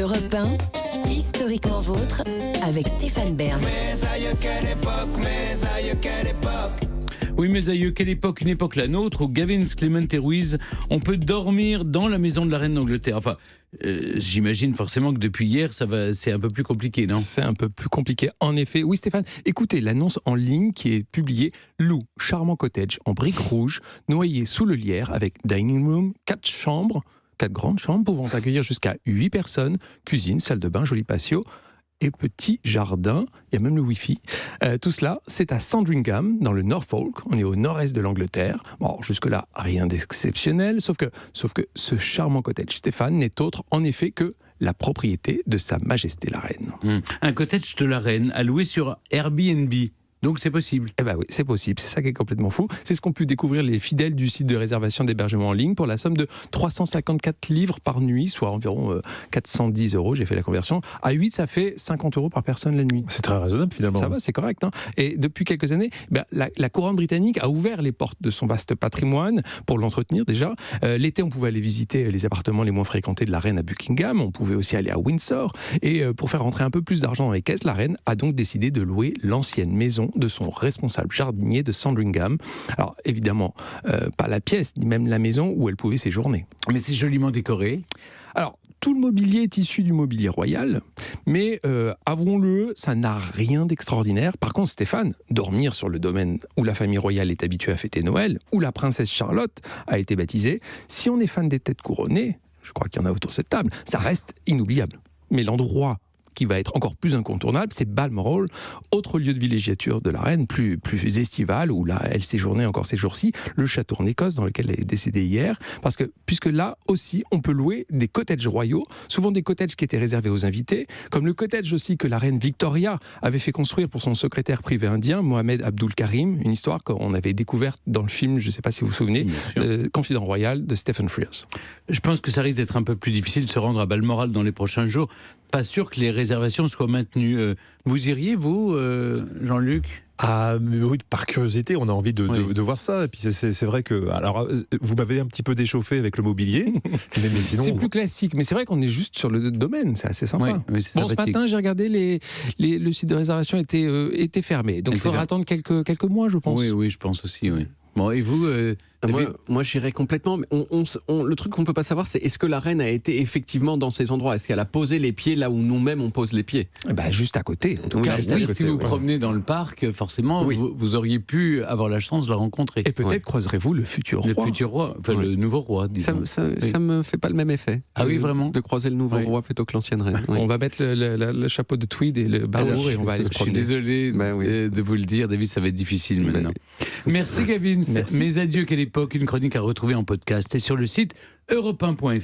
Europe 1, historiquement vôtre, avec Stéphane Bern. Mes aïeux, quelle époque, mes aïeux, quelle époque. Oui, mes aïeux, quelle époque, une époque la nôtre, où Gavin, Clement et Ruiz, on peut dormir dans la maison de la reine d'Angleterre. Enfin, j'imagine forcément que depuis hier, c'est un peu plus compliqué, non ? C'est un peu plus compliqué, en effet. Oui, Stéphane, écoutez l'annonce en ligne qui est publiée. Loue, charmant cottage en briques rouges, noyé sous le lierre, avec dining room, 4 grandes chambres pouvant accueillir jusqu'à 8 personnes, cuisine, salle de bain, joli patio et petit jardin. Il y a même le Wi-Fi. Tout cela, c'est à Sandringham, dans le Norfolk. On est au nord-est de l'Angleterre. Bon, jusque-là, rien d'exceptionnel, sauf que ce charmant cottage, Stéphane, n'est autre, en effet, que la propriété de Sa Majesté la Reine. Un cottage de la reine à louer sur Airbnb. Donc c'est possible. Eh bien oui, c'est possible, c'est ça qui est complètement fou. C'est ce qu'ont pu découvrir les fidèles du site de réservation d'hébergement en ligne pour la somme de 354 livres par nuit, soit environ 410 €, j'ai fait la conversion. À 8, ça fait 50 € par personne la nuit. C'est très raisonnable finalement. Ça va, c'est correct. Hein. Et depuis quelques années, la couronne britannique a ouvert les portes de son vaste patrimoine pour l'entretenir déjà. L'été, on pouvait aller visiter les appartements les moins fréquentés de la reine à Buckingham, on pouvait aussi aller à Windsor. Et pour faire rentrer un peu plus d'argent dans les caisses, la reine a donc décidé de louer l'ancienne maison de son responsable jardinier de Sandringham. Alors évidemment, pas la pièce, ni même la maison où elle pouvait séjourner. Mais c'est joliment décoré. Alors, tout le mobilier est issu du mobilier royal, mais avouons-le, ça n'a rien d'extraordinaire. Par contre, Stéphane, dormir sur le domaine où la famille royale est habituée à fêter Noël, où la princesse Charlotte a été baptisée, si on est fan des têtes couronnées, je crois qu'il y en a autour de cette table, ça reste inoubliable. Mais l'endroit qui va être encore plus incontournable, c'est Balmoral, autre lieu de villégiature de la reine, plus estival, où là, elle séjournait encore ces jours-ci, le château en Écosse, dans lequel elle est décédée hier, parce que, puisque là aussi, on peut louer des cottages royaux, souvent des cottages qui étaient réservés aux invités, comme le cottage aussi que la reine Victoria avait fait construire pour son secrétaire privé indien, Mohamed Abdul Karim, une histoire qu'on avait découverte dans le film, je ne sais pas si vous vous souvenez, Confident Royal de Stephen Frears. Je pense que ça risque d'être un peu plus difficile de se rendre à Balmoral dans les prochains jours. Pas sûr que les réservations soient maintenues. Vous iriez, vous, Jean-Luc ? Ah mais oui, par curiosité, on a envie de voir ça. Et puis c'est vrai que, alors, vous m'avez un petit peu déchauffé avec le mobilier, mais sinon c'est plus classique. Mais c'est vrai qu'on est juste sur le domaine, c'est assez sympa. Oui, c'est bon, ce matin, j'ai regardé le site de réservation était fermé, donc il faudra attendre quelques mois, je pense. Oui, je pense aussi. Oui. Bon, et vous Moi, j'irais complètement. Mais le truc qu'on peut pas savoir, c'est est-ce que la reine a été effectivement dans ces endroits ? Est-ce qu'elle a posé les pieds là où nous-mêmes on pose les pieds ? Juste à côté. En tout cas, c'est-à-dire que si vous promenez dans le parc, forcément, vous auriez pu avoir la chance de la rencontrer. Et peut-être croiserez-vous le futur roi. Le futur roi, enfin le nouveau roi, disons. Ça me fait pas le même effet. Ah oui, vraiment ? De croiser le nouveau roi plutôt que l'ancienne reine. On va mettre le chapeau de tweed et le barreau et on va aller se promener. Je suis désolé de vous le dire, David, ça va être difficile maintenant. Merci Gavin. Merci. Mes adieux, quelle époque, une chronique à retrouver en podcast et sur le site europe1.fr.